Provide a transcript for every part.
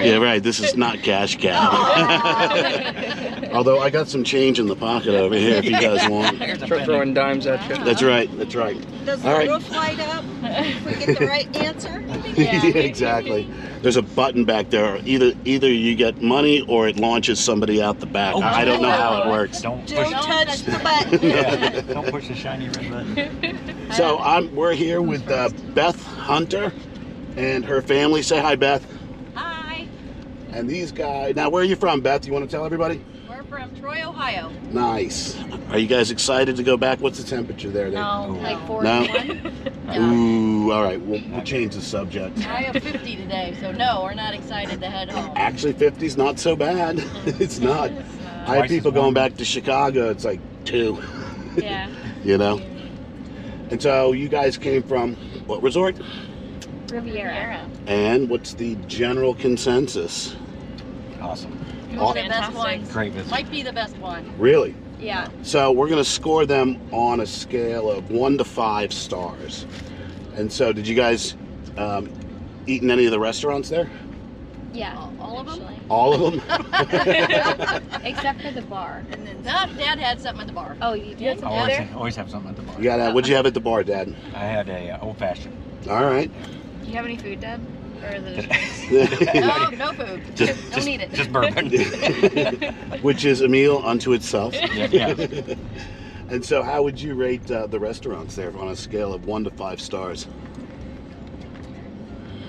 Yeah, right. This is not cash cow. Although I got some change in the pocket over here if you guys want. Start throwing dimes at you. That's right. That's right. Does the roof light up if we get the right answer? Yeah, exactly. There's a button back there. Either you get money or it launches somebody out the back. I don't know how it works. Don't touch the button. Yeah, don't push the shiny red button. So we're here with Beth Hunter and her family. Say hi, Beth. Hi. And these guys. Now, where are you from, Beth? You want to tell everybody? We're from Troy, Ohio. Nice. Are you guys excited to go back? What's the temperature there? No, like 41. No? Ooh, all right. We'll change the subject. I have 50 today, so no, we're not excited to head home. Actually, 50's not so bad. It's not. I have people going back to Chicago. It's like 2. Yeah. You know? And so you guys came from what resort? Riviera. And what's the general consensus? Awesome. One of the best ones. Great visit. Might be the best one. Really? Yeah. So we're going to score them on a scale of 1 to 5 stars. And so did you guys eat in any of the restaurants there? Yeah. All of them? All of them? Except for the bar. And then Dad had something at the bar. Oh, you did? Always have something at the bar. What'd you have at the bar, Dad? I had a old fashioned. All right. Do you have any food, Dad? Or is it just no food. Don't need it. Just bourbon. Which is a meal unto itself. Yeah. And so how would you rate the restaurants there on a scale of 1 to 5 stars?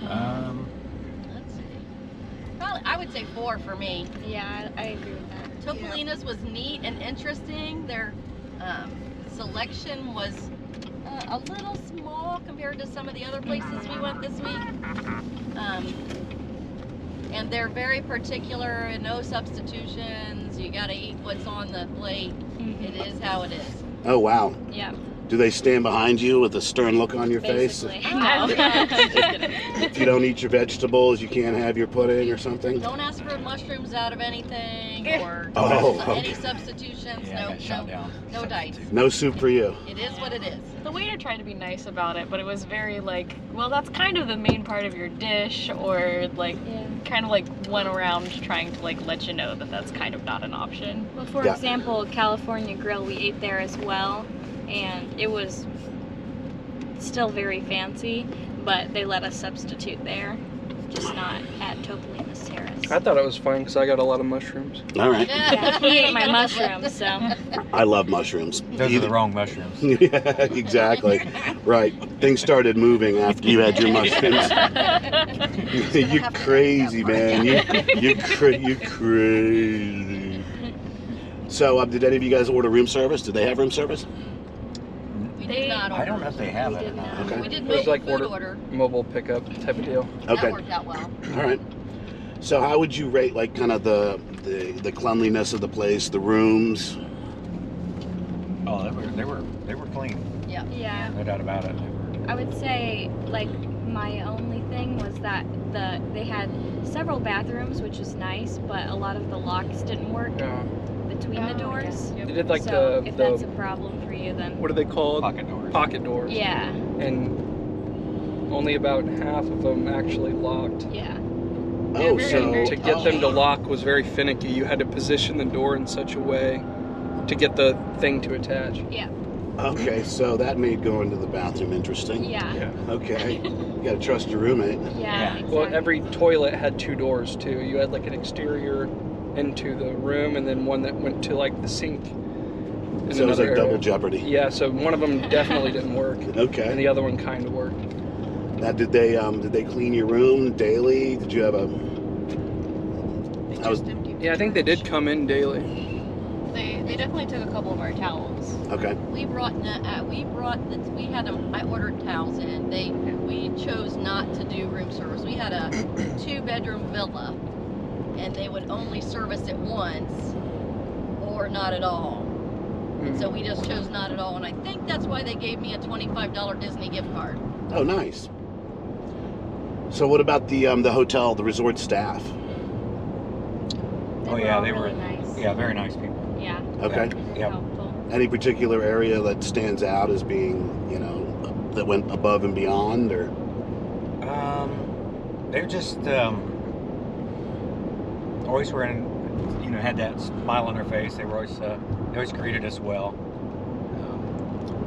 Let's see. Probably, I would say 4 for me. Yeah, I agree with that. Topolino's was neat and interesting. Their selection was a little small compared to some of the other places we went this week. And they're very particular, no substitutions. You gotta eat what's on the plate. It is how it is. Oh, wow. Yeah. Do they stand behind you with a stern look on your Basically. face? No. If you don't eat your vegetables, you can't have your pudding or something? Don't ask for mushrooms out of anything or any substitutions. Yeah, I got shot down. No dice. No soup for you. It is what it is. The waiter tried to be nice about it, but it was very like, well, that's kind of the main part of your dish, or like, kind of like went around trying to like let you know that that's kind of not an option. Well, for example, California Grill, we ate there as well, and it was still very fancy, but they let us substitute there, just not at Topolino's Terrace. I thought it was fine because I got a lot of mushrooms. All right. Yeah, he ate my mushrooms, so. I love mushrooms. Those are the wrong mushrooms. Yeah, exactly. Right. Things started moving after you had your mushrooms. You crazy, man. You crazy. So, did any of you guys order room service? Did they have room service? We did not order. I don't know if they have it or not. Okay. We did It was make like food order. mobile pickup type of deal. Okay. That worked out well. All right. So, how would you rate, like, kind of the cleanliness of the place, the rooms? Oh, they were clean. Yeah. Yeah. No doubt about it. I would say, like, my only thing was that they had several bathrooms, which is nice, but a lot of the locks didn't work between the doors. They did like so if that's a problem for you, then what are they called? Pocket doors. Pocket doors. yeah, And only about half of them actually locked. yeah. Oh, so To get them to lock was very finicky. You had to position the door in such a way to get the thing to attach. Yeah. okay, so that made going to the bathroom interesting. Yeah. Okay, you gotta trust your roommate. Yeah. Yeah. Well, Exactly. every toilet had 2 doors too. You had like an exterior into the room and then one that went to like the sink. in So it was like another double area. jeopardy. Yeah, so one of them definitely didn't work. Okay. And the other one kind of worked. Now, did they clean your room daily? Did you have a? Yeah, I think they did come in daily. They definitely took a couple of our towels. Okay. We had them. I ordered towels in. We chose not to do room service. We had a 2-bedroom villa, and they would only service it once, or not at all. And so we just chose not at all, and I think that's why they gave me a $25 Disney gift card. Oh, nice. So what about the hotel, the resort staff? Oh yeah, they all were. really nice. Yeah, very nice people. Yeah. Okay. Yep. Helpful. Any particular area that stands out as being, that went above and beyond, or? They're just always wearing, had that smile on their face. They always greeted us well.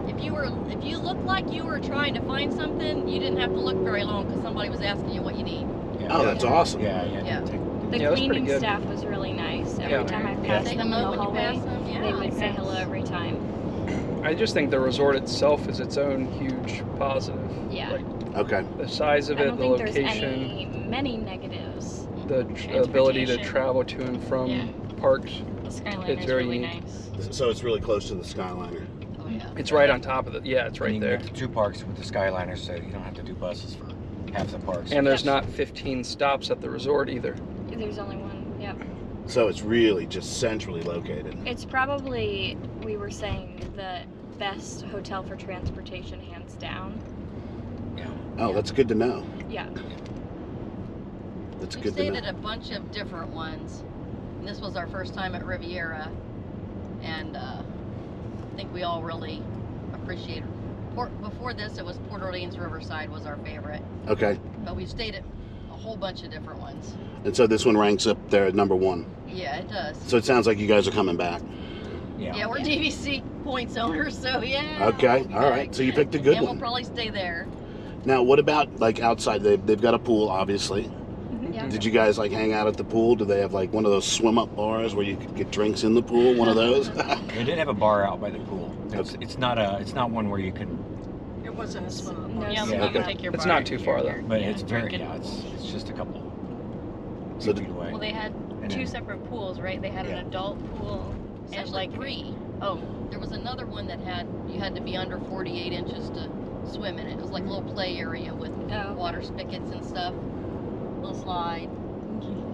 If you looked like you were trying to find something, you didn't have to look very long because somebody was asking you what you need. Yeah. Oh, that's awesome. Yeah. Yeah. The Yeah, it was pretty cleaning good. staff was really nice. Every Yeah. time I Yeah. passed Say them in the hello when you hallway, pass them. Yeah. they would say hello every time. I just think the resort itself is its own huge positive. Yeah. Like Okay. the size of I it, don't the think location, many negatives. the ability to Transportation. travel to and from Yeah. parks. The Skyliner It's is very really unique. nice. So it's really close to the Skyliner. Oh yeah. It's right on top of it. Yeah, it's And right you there. can get the 2 parks with the Skyliner, so you don't have to do buses for half the parks. And there's Yes. not 15 stops at the resort either. There's only one. Yep. So it's really just centrally located. It's probably, we were saying, the best hotel for transportation, hands down. Oh, that's good to know. Yeah. That's We've good to stayed know. at a bunch of different ones. And this was our first time at Riviera, and I think we all really appreciated. Before this, it was Port Orleans Riverside was our favorite, Okay. but we've stayed at a whole bunch of different ones. And so this one ranks up there at number 1. Yeah, it does. So it sounds like you guys are coming back. Yeah, we're DVC points owners, so yeah. Okay. we'll be All right. back. So you picked a good And one. we'll probably stay there. Now, what about like outside? They've got a pool, obviously. Yeah. Did you guys like hang out at the pool? Do they have like one of those swim up bars where you could get drinks in the pool? One of those? They did have a bar out by the pool. It's not one where you can, It wasn't a swim No, Yeah, so so Yeah. you can take your It's bar. not too far, though. but it's drinking. it's just a couple So feet away. Well, they had And two then- separate pools, right? They had Yeah. an adult pool It's and actually like 3. oh, There was another one that you had to be under 48 inches to swim in it. It was like a little play area with Oh. water spigots and stuff. Little slide.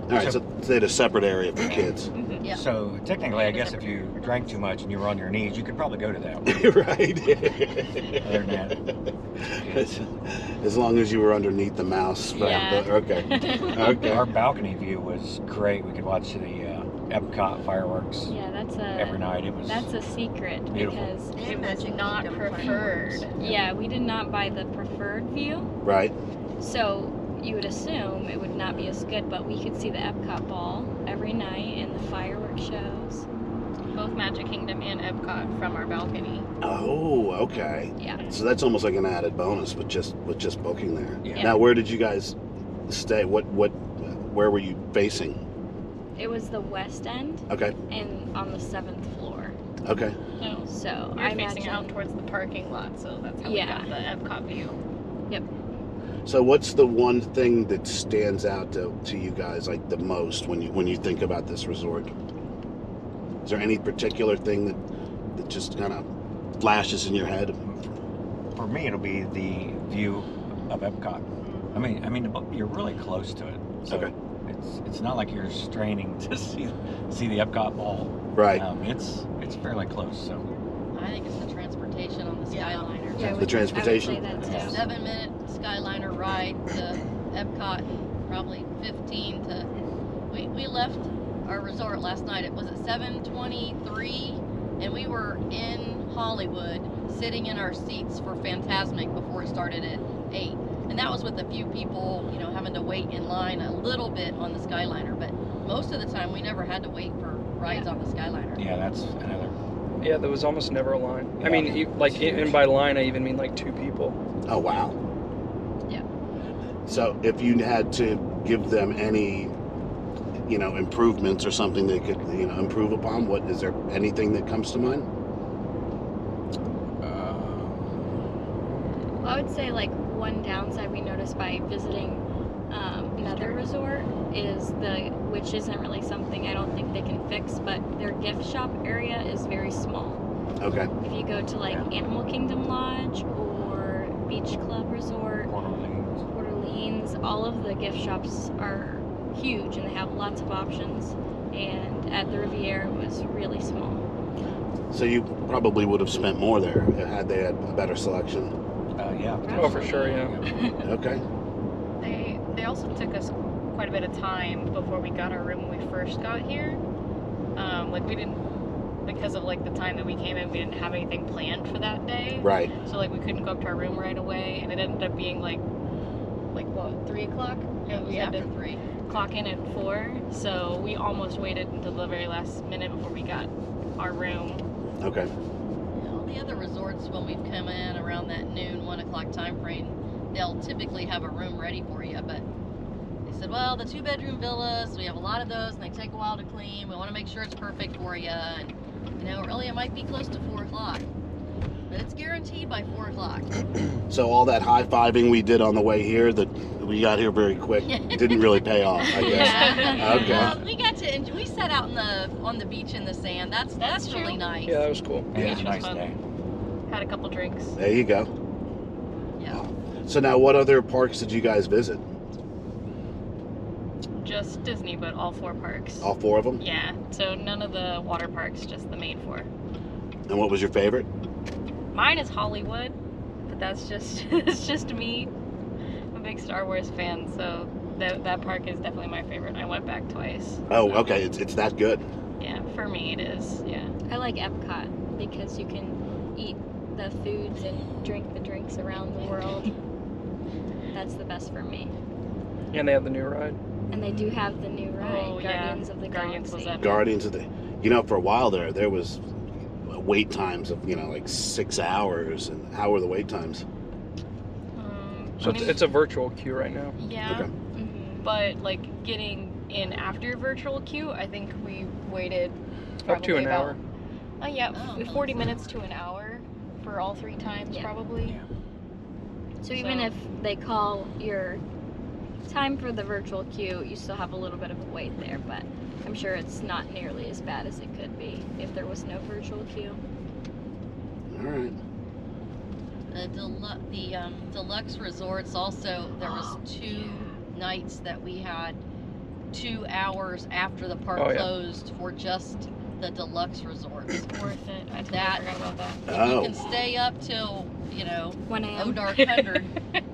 All right. So they had a separate area for kids. Yeah. So technically, I guess if you drank too much and you were on your knees, you could probably go to that one. Right. Other than As long as you were underneath the mouse. Right. Yeah. Okay. Okay. Our balcony view was great. We could watch the Epcot fireworks Yeah, every night. It was that's a secret beautiful. because it was Magic not Kingdom preferred. fireworks. yeah, we did not buy the preferred view, Right. so you would assume it would not be as good, but we could see the Epcot ball every night and the fireworks shows. Both Magic Kingdom and Epcot from our balcony. Oh. Okay. Yeah. So that's almost like an added bonus with just booking there. Yeah. Now, where did you guys stay? Where were you facing? It was the west end Okay. and on the 7th floor. Okay. No. So We I were facing imagine out towards the parking lot, so that's how Yeah. we got the Epcot view. So what's the one thing that stands out to you guys like the most when you think about this resort? Is there any particular thing that just kind of flashes in your head? For me, it'll be the view of Epcot. I mean, you're really close to it. So Okay. It's not like you're straining to see the Epcot ball. Right. It's fairly close. So I think it's the transportation on the Yeah. Skyliner. yeah, The transportation? I would say that too. 7-minute Skyliner ride to Epcot, probably 15 to. We left our resort last night. It was at 7:23, and we were in Hollywood, sitting in our seats for Fantasmic before it started at 8. And that was with a few people, having to wait in line a little bit on the Skyliner. But most of the time, we never had to wait for rides on the Skyliner. yeah, that's another. Yeah, there was almost never a line. I Yeah. mean, and by line, I even mean like 2 people. Oh wow. Yeah. So if you had to give them any, improvements or something they could, improve upon, what is there anything that comes to mind? I would say like one downside we noticed by visiting another resort is which isn't really something I don't think they can fix, but their gift shop area is very small. Okay. If you go to like Animal Kingdom Lodge or Beach Club Resort, Port Orleans, all of the gift shops are huge and they have lots of options. And at the Riviera, it was really small. So you probably would have spent more there had they had a better selection. Yeah. Oh, for sure, yeah. Okay. They also took us quite a bit of time before we got our room when we first got here. We didn't, because of like the time that we came in, we didn't have anything planned for that day. Right. So we couldn't go up to our room right away, and it ended up being like what, 3 o'clock? It was we had after to 3. clock in at 4, so we almost waited until the very last minute before we got our room. Okay. All the other resorts, when we've come in around that noon, 1 o'clock time frame, they'll typically have a room ready for you, but they said, well, the 2-bedroom villas, we have a lot of those, and they take a while to clean. We want to make sure it's perfect for you, and really it might be close to 4 o'clock, but it's guaranteed by 4 o'clock. So all that high-fiving we did on the way here, that we got here very quick, didn't really pay off, I guess. Yeah. Okay. We got to enjoy. We sat out on the beach in the sand. That's really true. nice. Yeah, that was cool. Yeah, Beach was nice fun. day. Had a couple drinks. There you go. Yeah. So now, what other parks did you guys visit? Just Disney, but all 4 parks. All 4 of them? Yeah, so none of the water parks, just the main 4. And what was your favorite? Mine is Hollywood, but that's just it's just me. I'm a big Star Wars fan, so that park is definitely my favorite. I went back twice. Oh, so, okay. It's that good. Yeah, for me it is. Yeah. I like Epcot because you can eat the foods and drink the drinks around the world. That's the best for me. And they have the new ride. And they do have the new ride, Oh, yeah. Guardians of the Guardians was Galaxy. epic. Guardians of the... for a while there was wait times of, like 6 hours. And how were the wait times? So I mean, it's a virtual queue right now. yeah, Okay. Mhm. but like getting in after virtual queue, I think we waited Up to probably an hour. Yeah, Oh, 40 minutes to an hour for all 3 times Yeah. probably. Yeah. So even if they call your time for the virtual queue, you still have a little bit of a wait there, but I'm sure it's not nearly as bad as it could be if there was no virtual queue. All right. The deluxe resorts also, there was 2 nights that we had 2 hours after the park Oh, yeah. closed for just the deluxe resorts. Worth it. I totally That- forgot about that. If you Oh. can stay up till 1 a.m. dark 100,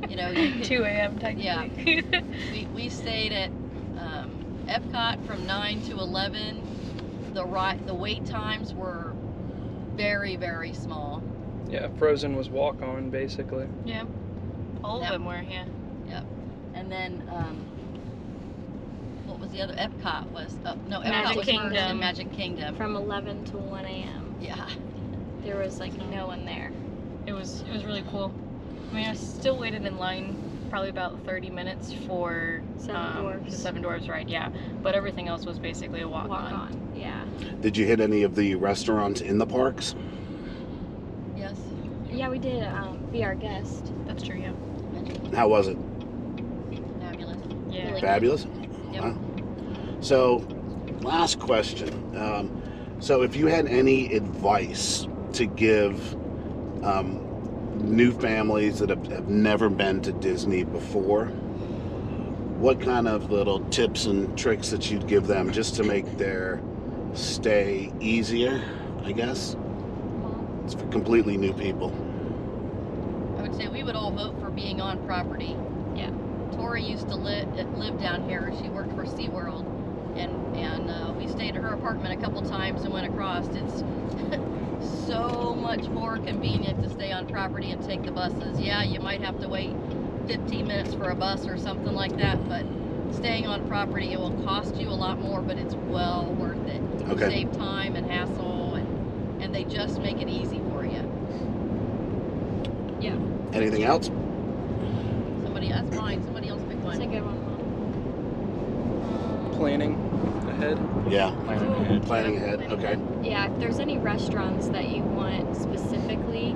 you can 2 a.m. technically. we stayed at Epcot from 9 to 11. The wait times were very, very small. Yeah, Frozen was walk on basically. Yeah. All of Yep. them were, yeah. And then what was the other? Epcot was no, Epcot Magic was first Kingdom. and Magic Kingdom. From 11 to 1 a.m. Yeah. There was like no one there. It was really cool. I mean, I still waited in line probably about 30 minutes for Seven Dwarfs. the Seven Dwarfs ride, yeah. But everything else was basically a walk on. Yeah. Did you hit any of the restaurants in the parks? Yes. Yeah, we did Be Our Guest. That's true, yeah. Magic How was it? Fabulous. Yeah. Really Fabulous? Yep. Wow. So, last question. So if you had any advice to give new families that have never been to Disney before, what kind of little tips and tricks that you'd give them just to make their stay easier, I guess? It's for completely new people. I would say we would all vote for being on property. Yeah. Tori used to live down here. She worked for SeaWorld, and we stayed at her apartment a couple times and went across. It's so much more convenient to stay on property and take the buses. Yeah, you might have to wait 15 minutes for a bus or something like that, but staying on property, it will cost you a lot more, but it's well worth it. You Okay. save time and hassle, and they just make it easy for you. Yeah. Anything else? That's mine. Somebody else pick It's a one. good one. Planning ahead. Yeah. Planning ahead. Planning ahead. Okay. Yeah, if there's any restaurants that you want specifically,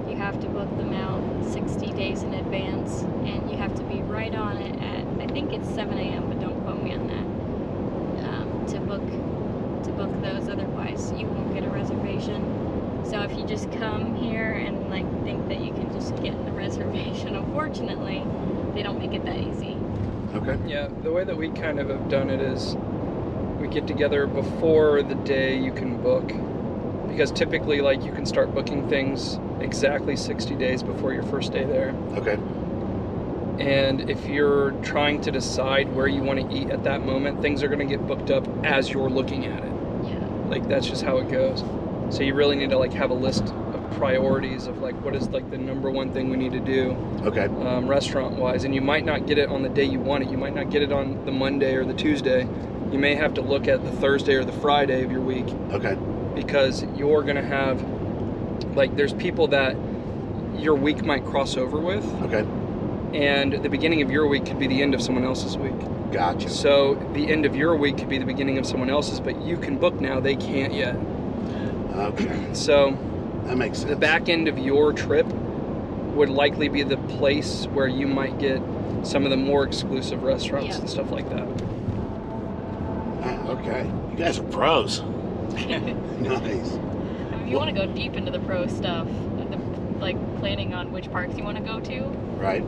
you have to book them out 60 days in advance, and you have to be right on it at, I think it's 7 a.m., but don't quote me on that, to book those. Otherwise, you won't get a reservation. So if you just come here and like think that you can just get a reservation, unfortunately, they don't make it that easy. Okay. Yeah, the way that we kind of have done it is we get together before the day you can book, because typically like you can start booking things exactly 60 days before your first day there. Okay. And if you're trying to decide where you want to eat at that moment, things are going to get booked up as you're looking at it. Yeah. Like that's just how it goes. So you really need to like have a list of priorities of like what is like the number one thing we need to do Okay. restaurant wise, and you might not get it on the day you want it. You might not get it on the Monday or the Tuesday. You may have to look at the Thursday or the Friday of your week, Okay. because you're gonna have like there's people that your week might cross over with, Okay. and the beginning of your week could be the end of someone else's week. Gotcha. So the end of your week could be the beginning of someone else's, but you can book now, they can't yet. Okay. So That makes sense. the back end of your trip would likely be the place where you might get some of the more exclusive restaurants Yeah. and stuff like that. Ah, okay. You guys are pros. Nice. I mean, if you want to go deep into the pro stuff, like planning on which parks you want to go to, Right.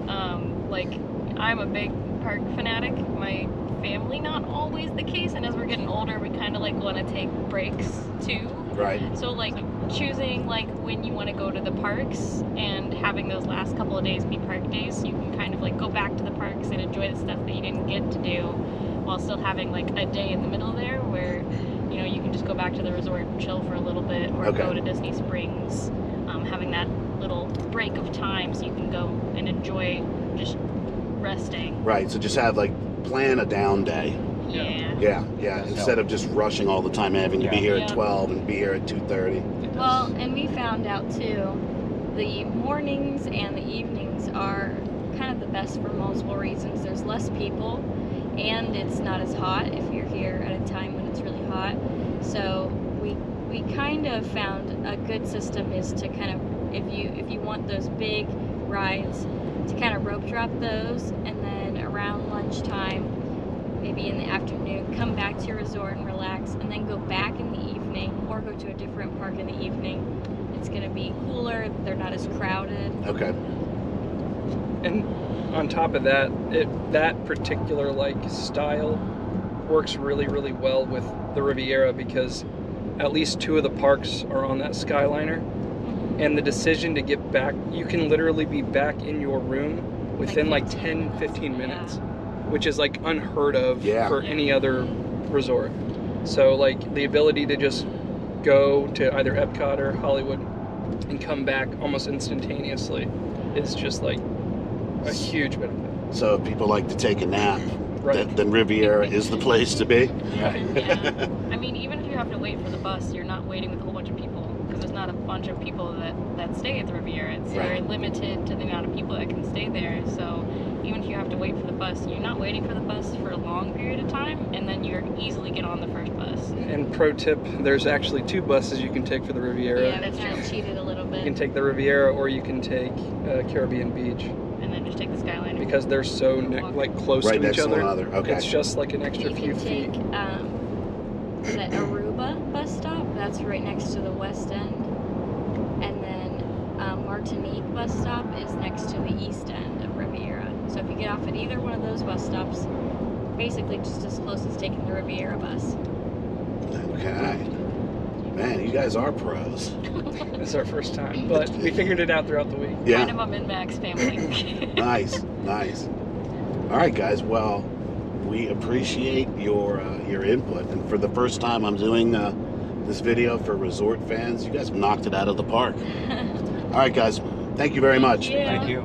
like I'm a big park fanatic. My family, not always the case, and as we're getting older, we kind of like want to take breaks too. Right. So like choosing like when you want to go to the parks and having those last couple of days be park days, so you can kind of like go back to the parks and enjoy the stuff that you didn't get to do, while still having like a day in the middle there where you know you can just go back to the resort and chill for a little bit, or Okay. go to Disney Springs, having that little break of time so you can go and enjoy just resting. Right. So just have like plan a down day. Yeah. Yeah. Yeah. Does Instead of just rushing all the time, having to be Yeah. here Yeah. at 12 and be here at 2:30. Well, and we found out too, the mornings and the evenings are kind of the best for multiple reasons. There's less people, and it's not as hot if you're here at a time when it's really hot. So we kind of found a good system is to kind of, if you want those big rides, to kind of rope drop those, and then around lunchtime, maybe in the afternoon, come back to your resort and relax, and then go back in the evening, or go to a different park in the evening. It's going to be cooler, they're not as crowded. Okay. And on top of that, that particular like style works really, really well with the Riviera, because at least 2 of the parks are on that Skyliner, and the decision to get back, you can literally be back in your room within like 10, 15 minutes, which is like unheard of Yeah. for any other resort. So like the ability to just go to either Epcot or Hollywood and come back almost instantaneously is just like a huge benefit. So if people like to take a nap, Right. then Riviera is the place to be. Yeah. Yeah. I mean, even if you have to wait for the bus, you're not waiting with a whole bunch of people, because there's not a bunch of people that stay at the Riviera. It's very Right. limited to the amount of people that can stay there. So even if you have to wait for the bus, you're not waiting for the bus for a long period of time, and then you're easily get on the first bus. And pro tip, there's actually 2 buses you can take for the Riviera. Yeah, that's we kind of true. cheated a little You can bit. take the Riviera, or you can take Caribbean Beach, And then just take the Skyliner. because they're so like close Right to next each to other. one another. Okay. It's just like an extra You few can feet. take the Aruba bus stop, that's right next to the West End. And then Martinique bus stop is next to the East End of Riviera. So if you get off at either one of those bus stops, basically just as close as taking the Riviera bus. Okay. Man, you guys are pros. It's our first time, but we figured it out throughout the week. Kind Yeah. of a min-max family. Nice. Nice. All right, guys. Well, we appreciate your input, and for the first time, I'm doing this video for resort fans. You guys knocked it out of the park. All right, guys. Thank you very much. Yeah. Thank you.